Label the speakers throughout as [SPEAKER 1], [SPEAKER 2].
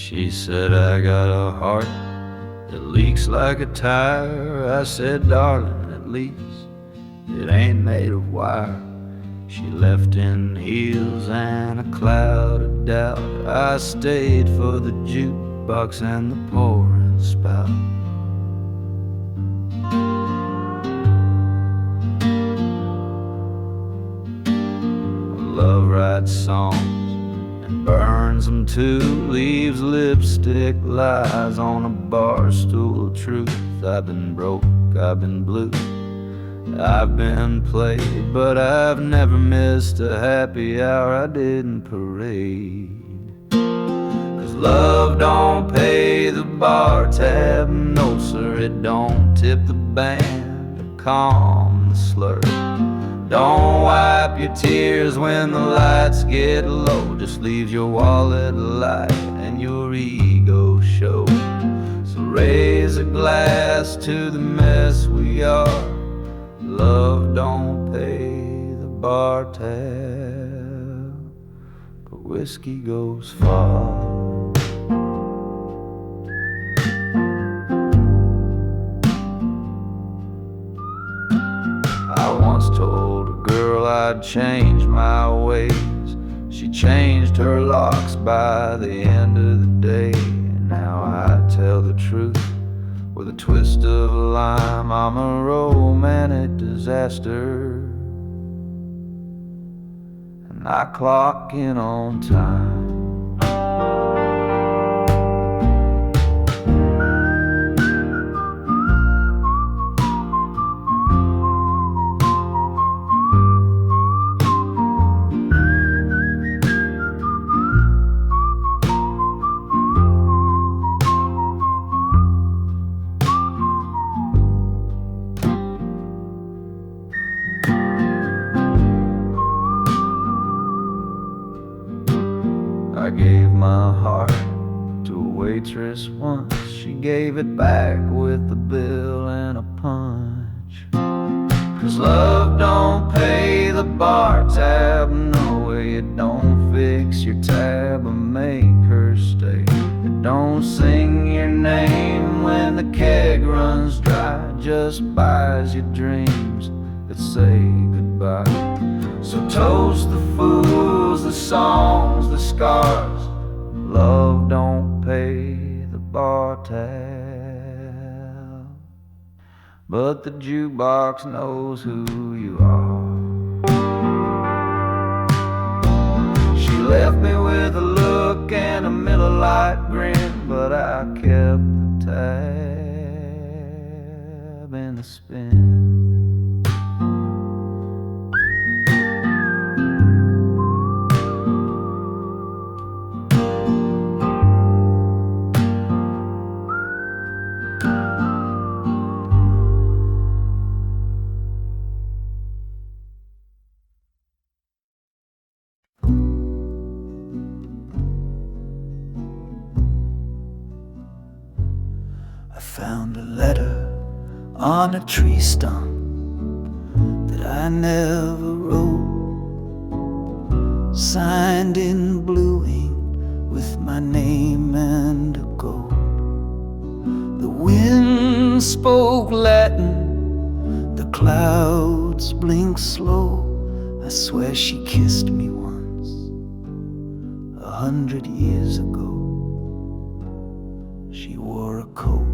[SPEAKER 1] She said, I got a heart that leaks like a tire. I said, darling, at least it ain't made of wire. She left in heels and a cloud of doubt. I stayed for the jukebox and the pouring spout. Love writes songs and burns them too, leaves lipstick lies on a bar stool of truth. I've been broke, I've been blue, I've been played, but I've never missed a happy hour I didn't parade. 'Cause love don't pay the bar tab, no sir, it don't tip the band or calm the slur. Don't wipe your tears when the lights get low, just leaves your wallet light and your ego show. So raise a glass to the mess we are. Love don't pay the bar tab, but whiskey goes far. I once told a girl I'd change my ways. She changed her locks by the end of the day. And now I tell the truth with a twist of a lime. I'm a romantic disaster, and I clock in on time. I gave my heart to a waitress once. She gave it back with a bill and a punch. 'Cause love don't pay the bar tab, no way. It don't fix your tab or make her stay. It don't sing your name when the keg runs dry. Just buys you dreams that say goodbye. So toast the fools, the songs, the scars. Love don't pay the bar tab, but the jukebox knows who you are. She left me with a look and a Miller Lite grin, but I kept the tab and the spin. I found a letter on a tree stump that I never wrote, signed in blue ink with my name and a gold. The wind spoke Latin, the clouds blinked slow. I swear she kissed me once, 100 years ago. She wore a coat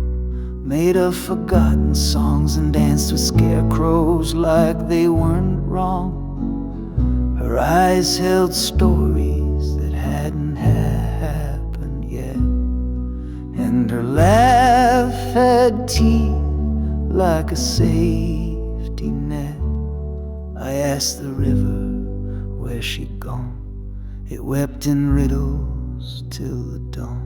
[SPEAKER 1] made of forgotten songs and danced with scarecrows like they weren't wrong. Her eyes held stories that hadn't happened yet, and her laugh had teeth like a safety net. I asked the river where she'd gone. It wept in riddles till the dawn.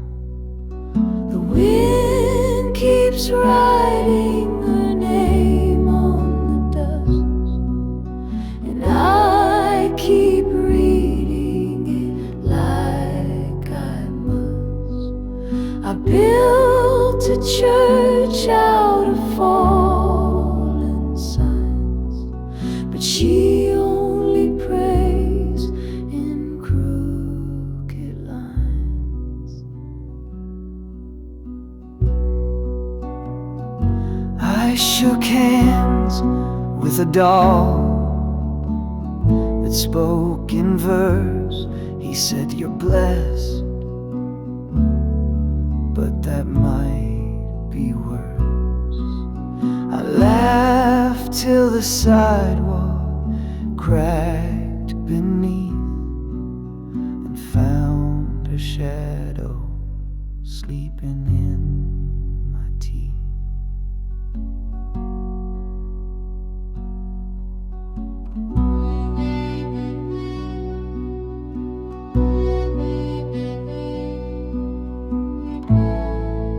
[SPEAKER 1] The wind keeps writing her name on the dust, and I keep reading it like I must. I built a church out of fallen signs, but she only prays in crooked lines. I shook hands with a doll that spoke in verse. He said, "You're blessed, but that might be worse." I laughed till the sidewalk cracked beneath and found a shadow sleeping in my teeth.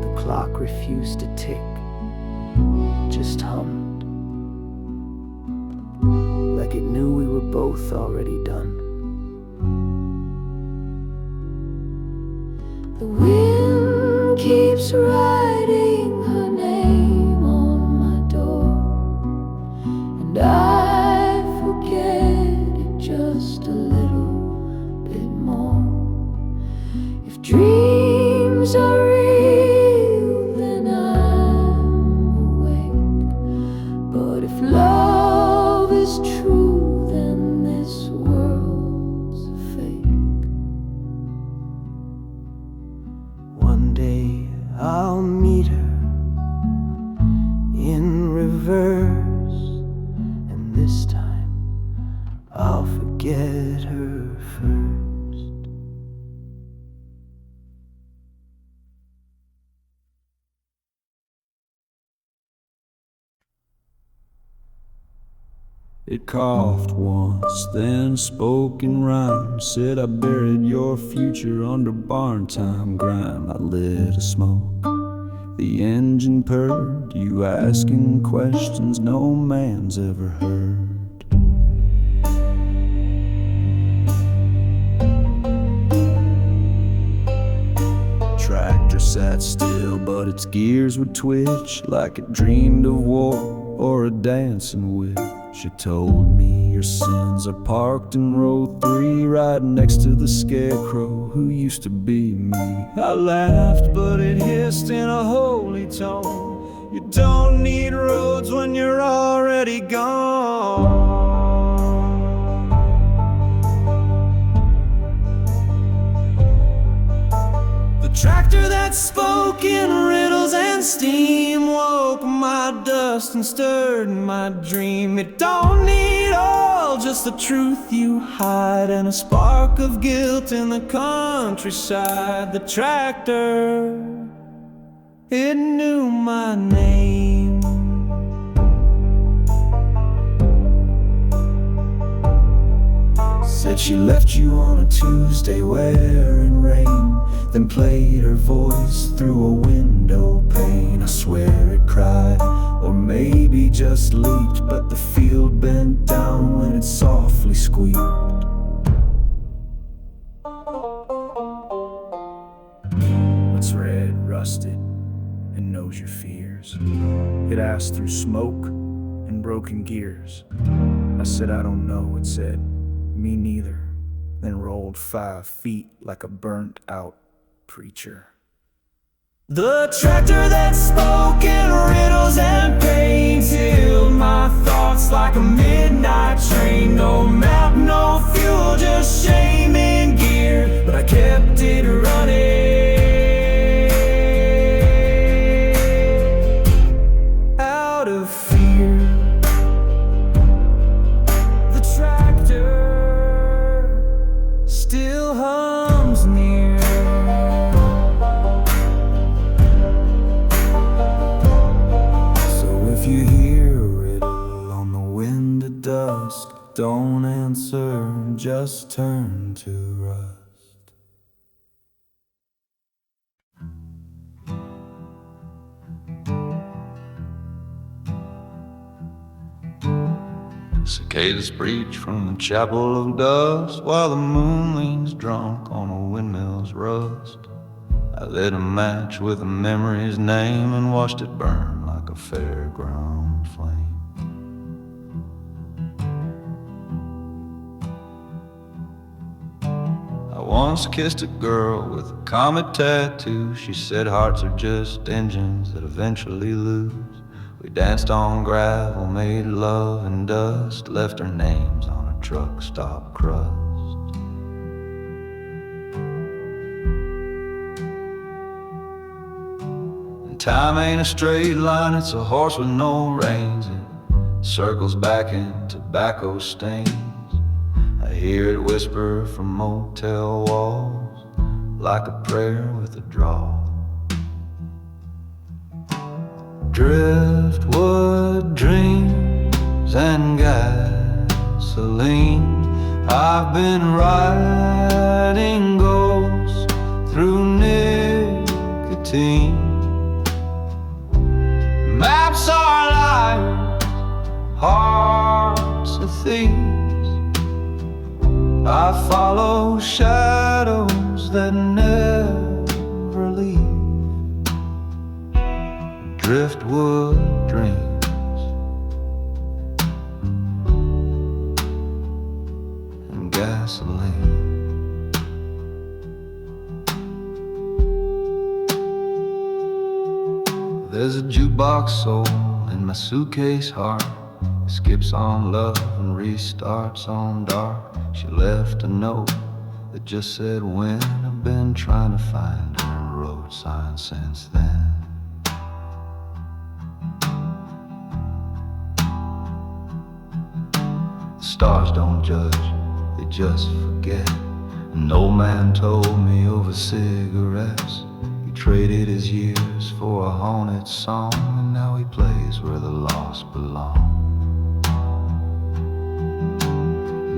[SPEAKER 1] The clock refused to tick, just hummed, like it knew we were both already done. The wind keeps writing her name on my door, and I forget it just a little bit more. If dreams are real, then I'm awake, but if love is true, then this world's a fake. One day I'll meet her in reverse, and this time I'll forget her first. It coughed once, then spoke in rhyme. Said I buried your future under barn time grime. I lit a smoke, the engine purred, you asking questions no man's ever heard. Tractor sat still, but its gears would twitch like it dreamed of war or a dancing witch. She told me your sins are parked in row 3, right next to the scarecrow who used to be me. I laughed, but it hissed in a holy tone. You don't need roads when you're already gone. The tractor that spoke in riddles and steam woke my dust and stirred my dream. It don't need all, just the truth you hide and a spark of guilt in the countryside. The tractor, it knew my name. Said she left you on a Tuesday wearing rain, then played her voice through a window pane. I swear it cried, or maybe just leaped, but the field bent down when it softly squeaked. What's red, rusted, and knows your fears? It asked through smoke and broken gears. I said, I don't know. It said, me neither. Then rolled 5 feet like a burnt out preacher. The tractor that spoke in riddles and pain tilled my thoughts like a midnight train. No map, no fuel, just shame in gear, but I kept it running out of fear. The tractor still hums near. If you hear a riddle on the wind of dusk, don't answer, just turn to rust. Cicadas preach from the chapel of dust, while the moon leans drunk on a windmill's rust. I lit a match with a memory's name and watched it burn like a fairground flame. I once kissed a girl with a comet tattoo. She said hearts are just engines that eventually lose. We danced on gravel, made love and dust, left our names on a truck stop crust. And time ain't a straight line, it's a horse with no reins. It circles back in tobacco stains. I hear it whisper from motel walls, like a prayer with a drawl. Driftwood dreams and gasoline. I've been riding ghosts through nicotine. Maps are liars, hearts are thieves. I follow shadows that never leave. Driftwood dreams and gasoline. There's a jukebox soul in my suitcase heart. It skips on love and restarts on dark. She left a note that just said when. I've been trying to find her in road signs since then. Stars don't judge, they just forget. An old man told me over cigarettes he traded his years for a haunted song, and now he plays where the lost belong.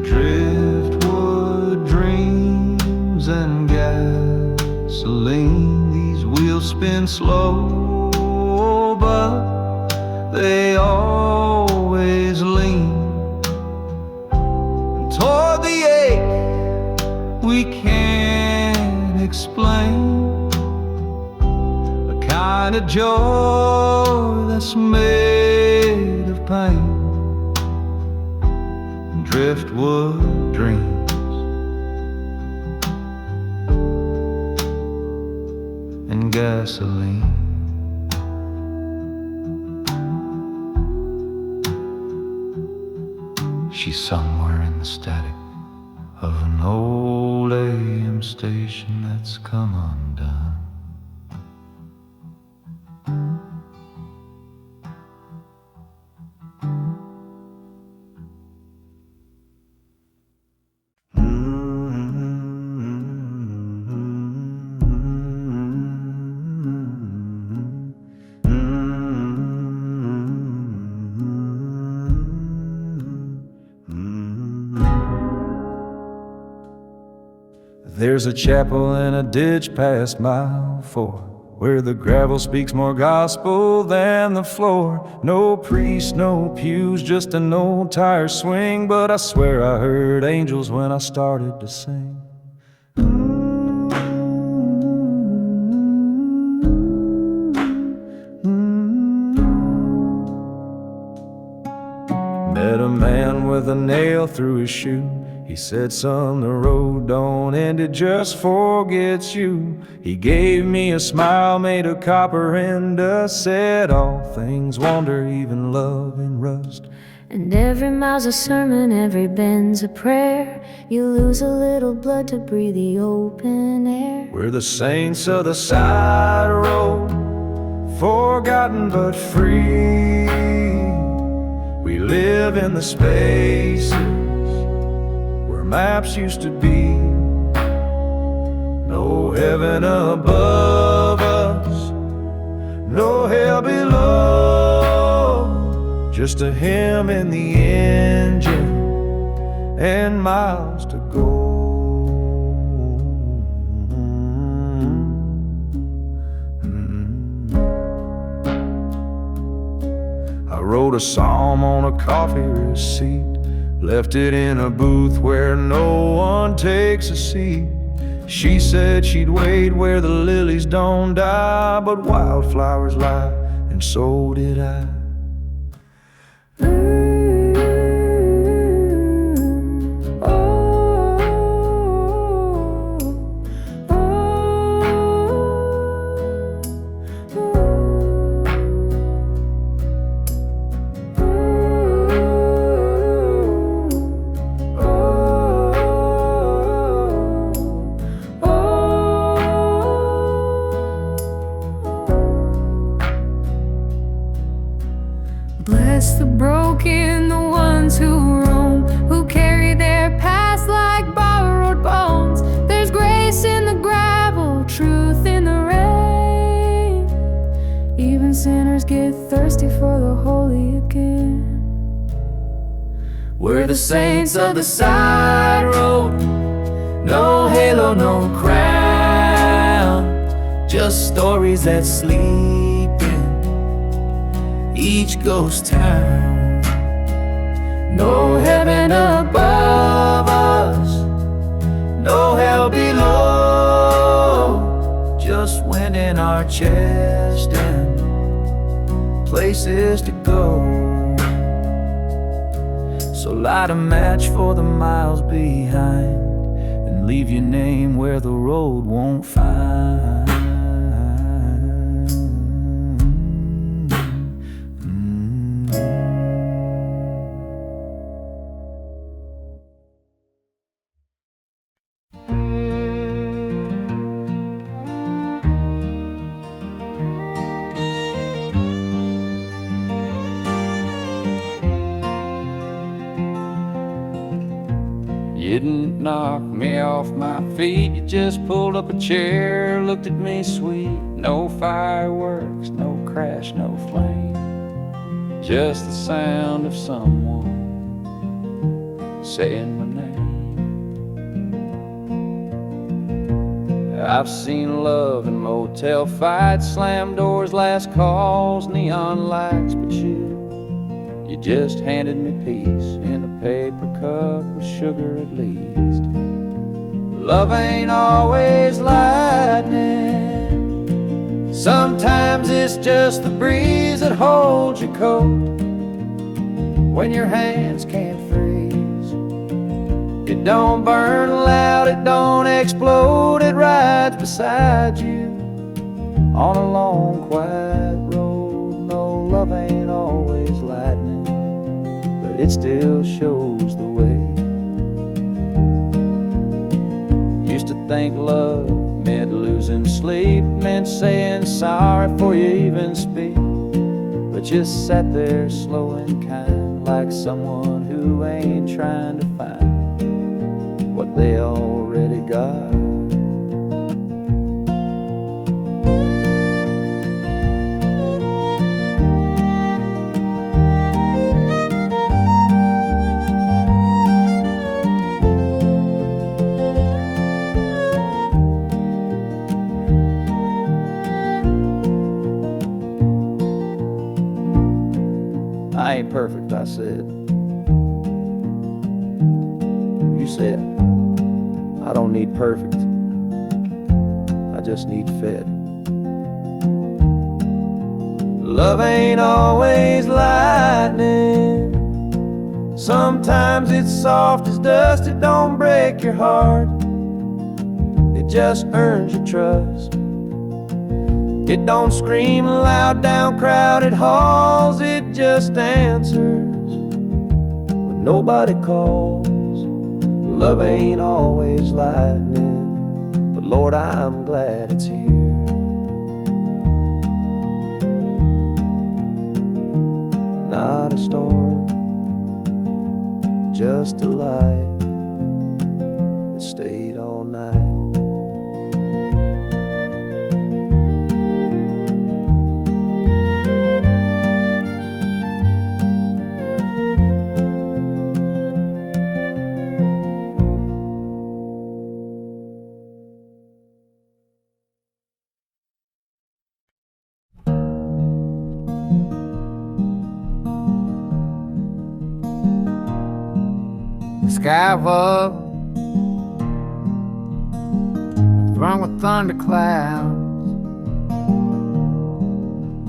[SPEAKER 1] Driftwood dreams and gasoline. These wheels spin slow, but they always lean toward the ache we can't explain, a kind of joy that's made of pain. Driftwood dreams and gasoline. She's somewhere in the static of an old AM station that's come undone. There's a chapel in a ditch past mile 4, where the gravel speaks more gospel than the floor. No priest, no pews, just an old tire swing, but I swear I heard angels when I started to sing. Met a man with a nail through his shoe. He said, son, the road don't end, it just forgets you. He gave me a smile made of copper and dust, said all things wander, even love and rust.
[SPEAKER 2] And every mile's a sermon, every bend's a prayer. You lose a little blood to breathe the open air.
[SPEAKER 1] We're the saints of the side road, forgotten but free. We live in the spaces maps used to be. No heaven above us, no hell below, just a hymn in the engine and miles to go. I wrote a psalm on a coffee receipt, left it in a booth where no one takes a seat. She said she'd wait where the lilies don't die, but wildflowers lie, and so did I.
[SPEAKER 2] walking, the ones who roam, who carry their past like borrowed bones. There's grace in the gravel, truth in the rain. Even sinners get thirsty for the holy again.
[SPEAKER 1] We're the saints of the side road. No halo, no crown, just stories that sleep in each ghost town. No heaven above us, no hell below, just wind in our chest and places to go. So light a match for the miles behind, and leave your name where the road won't find. You didn't knock me off my feet, you just pulled up a chair, looked at me sweet. No fireworks, no crash, no flame, just the sound of someone saying my name. I've seen love in motel fights, slam doors, last calls, neon lights, but you just handed me peace in a paper cup with sugar at least. Love ain't always lightning, sometimes it's just the breeze that holds your coat when your hands can't freeze. It don't burn loud, it don't explode, it rides beside you on a long quiet road. No, love ain't always lightning, but it still shows the way. Used to think love meant losing sleep, meant saying sorry before you even speak, but just sat there slow and kind, like someone who ain't trying to find what they already got. I ain't perfect, I said. You said, I don't need perfect, I just need fed. Love ain't always lightning, sometimes it's soft as dust. It don't break your heart, it just earns your trust. It don't scream loud down crowded halls, it just answers when nobody calls. Love ain't always lightning, but Lord, I'm glad it's here. Not a storm, just a light that stayed all night. The sky was throng with thunderclouds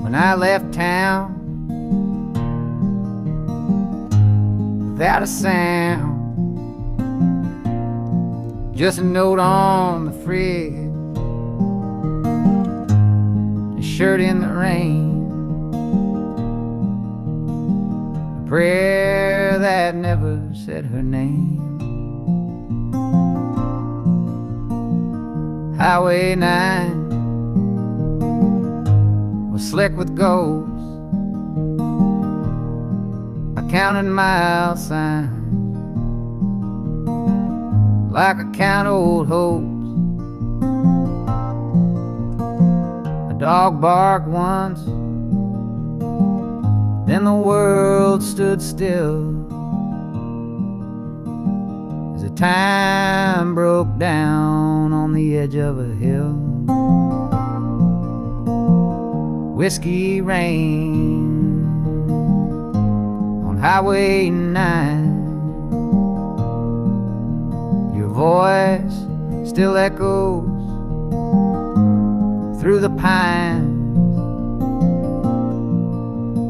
[SPEAKER 1] when I left town without a sound. Just a note on the fridge, a shirt in the rain, a prayer that never said her name. Highway 9 was slick with ghosts. I counted mile signs, like I count old hopes. A dog barked once, then the world stood still as the time broke down on the edge of a hill. Whiskey rain on Highway 9. Your voice still echoes through the pines.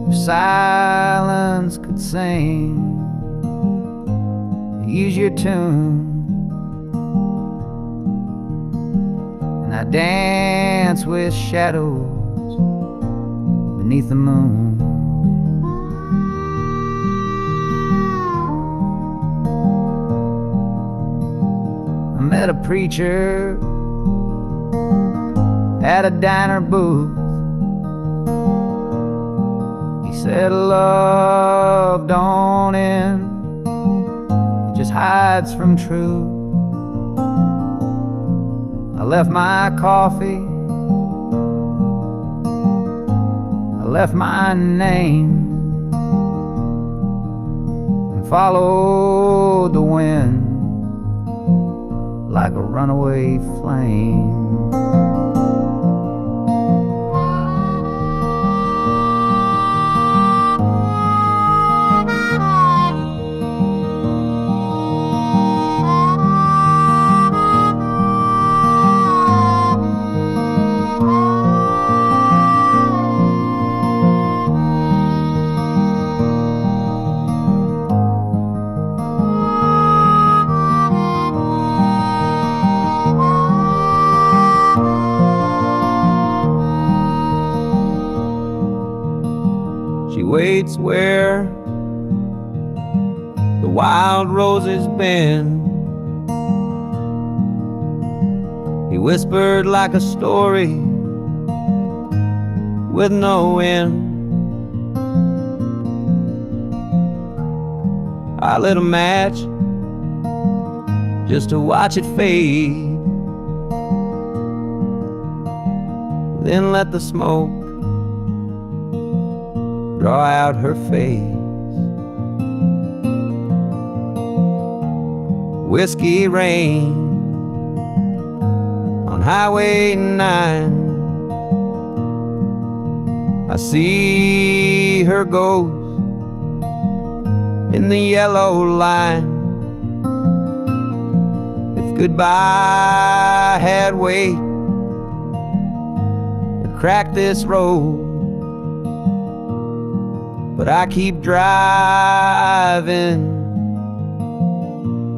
[SPEAKER 1] If silence could sing, use your tune, and I dance with shadows beneath the moon. I met a preacher at a diner booth. He said love don't end, it just hides from truth. I left my coffee, I left my name, and followed the wind like a runaway flame. Waits where the wild roses bend. He whispered like a story with no end. I lit a match just to watch it fade, then let the smoke draw out her face. Whiskey rain on Highway 9. I see her ghost in the yellow line. If goodbye had weight to crack this road, but I keep driving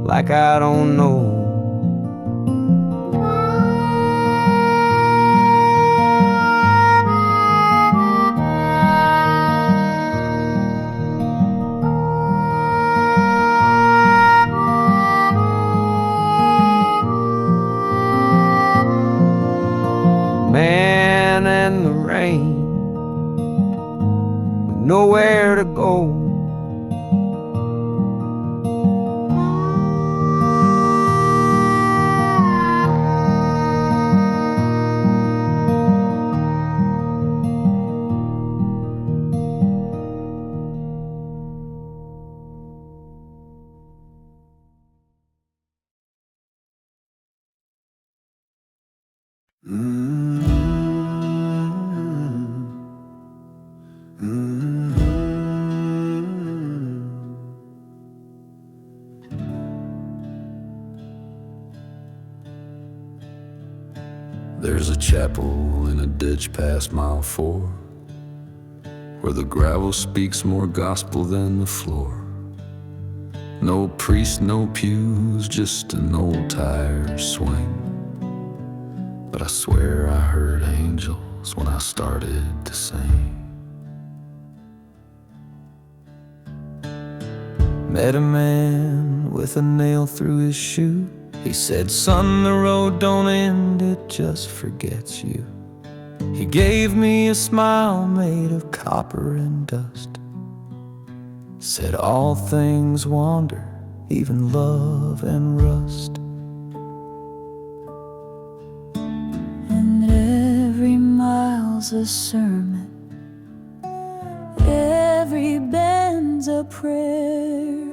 [SPEAKER 1] like I don't know. Man and the rain, nowhere to go.
[SPEAKER 3] There's a chapel in a ditch past mile 4, where the gravel speaks more gospel than the floor. No priest, no pews, just an old tire swing. But I swear I heard angels when I started to sing.
[SPEAKER 1] Met a man with a nail through his shoe. He said, son, the road don't end, it just forgets you. He gave me a smile made of copper and dust. Said all things wander, even love and rust.
[SPEAKER 2] And every mile's a sermon, every bend's a prayer.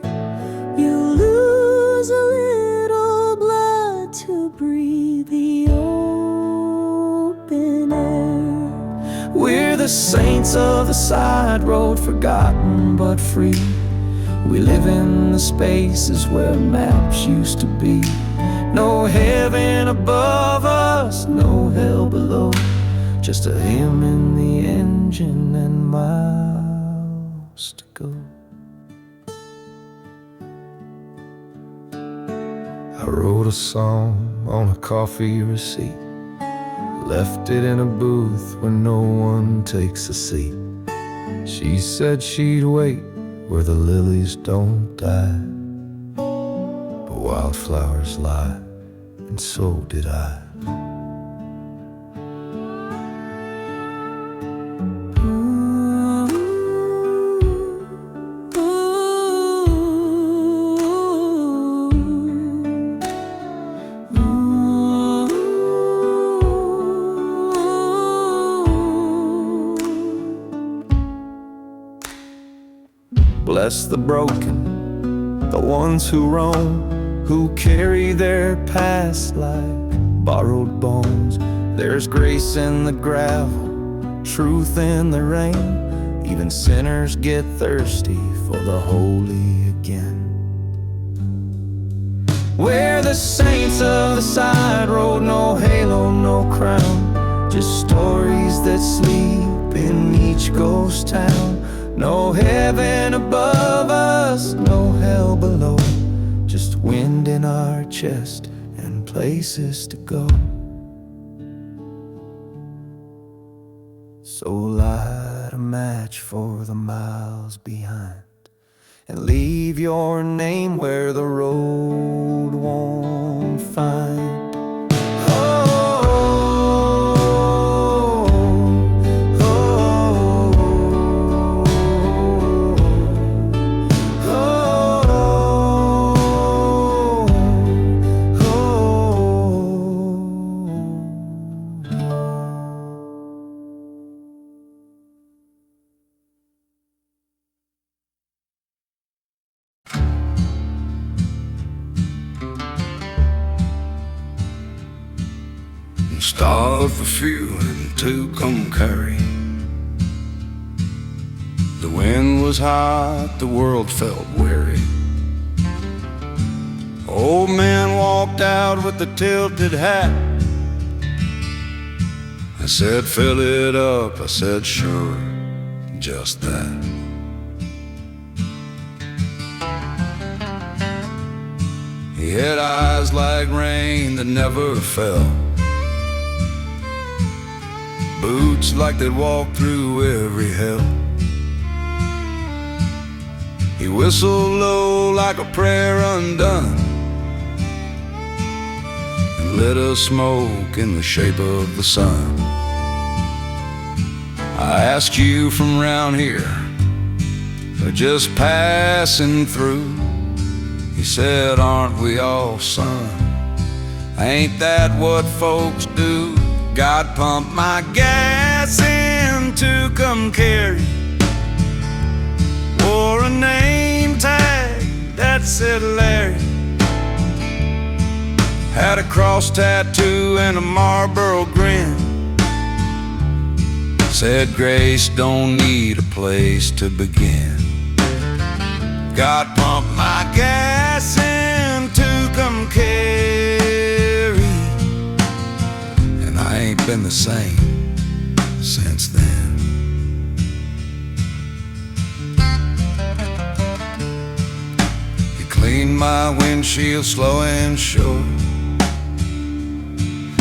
[SPEAKER 2] You lose a little blood to breathe the open air.
[SPEAKER 1] We're the saints of the side road, forgotten but free. We live in the spaces where maps used to be. No heaven above us, no hell below, just a hymn in the engine and miles to go. I wrote a song on a coffee receipt, left it in a booth where no one takes a seat. She said she'd wait where the lilies don't die, but wildflowers lie, and so did I. Bless the broken, the ones who roam, who carry their past like borrowed bones. There's grace in the gravel, truth in the rain. Even sinners get thirsty for the holy again. We're the saints of the side road, no halo, no crown, just stories that sleep in each ghost town. No heaven above us, no hell below, just wind in our chest and places to go. So light a match for the miles behind, and leave your name where the road won't find.
[SPEAKER 3] Starve for few and two come carry. The wind was hot, the world felt weary. Old man walked out with the tilted hat. I said, fill it up. I said, sure, just that. He had eyes like rain that never fell, boots like they'd walk through every hell. He whistled low like a prayer undone, and lit a smoke in the shape of the sun. I asked you from round here, or just passing through. He said, aren't we all, son? Ain't that what folks do? God pumped my gas in to come carry. Wore a name tag that said Larry. Had a cross tattoo and a Marlboro grin. Said grace don't need a place to begin. God pumped my gas in to come carry, and I ain't been the same since then. He cleaned my windshield slow and sure.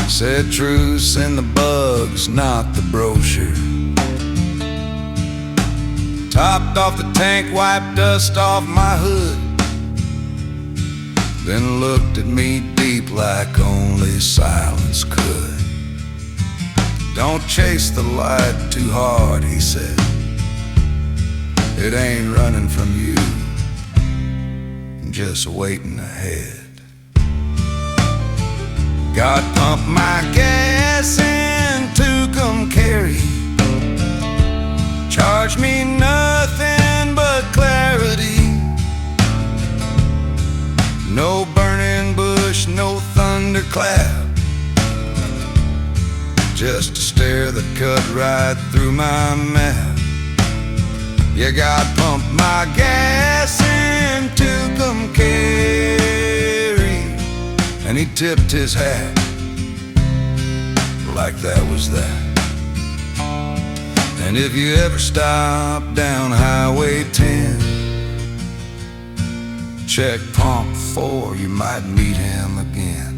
[SPEAKER 3] Said truce in the bugs, not the brochure. Topped off the tank, wiped dust off my hood, then looked at me deep like only silence could. Don't chase the light too hard, he said.
[SPEAKER 4] It ain't running from you, just waiting ahead. God pumped my gas and took 'em carry. Charged me nothing but clarity. No burning bush, no thunderclap, just a stare that cut right through my map. Yeah, God pumped my gas and took 'em carry, and he tipped his hat like that was that. And if you ever stop down Highway 10, check pump 4, you might meet him again.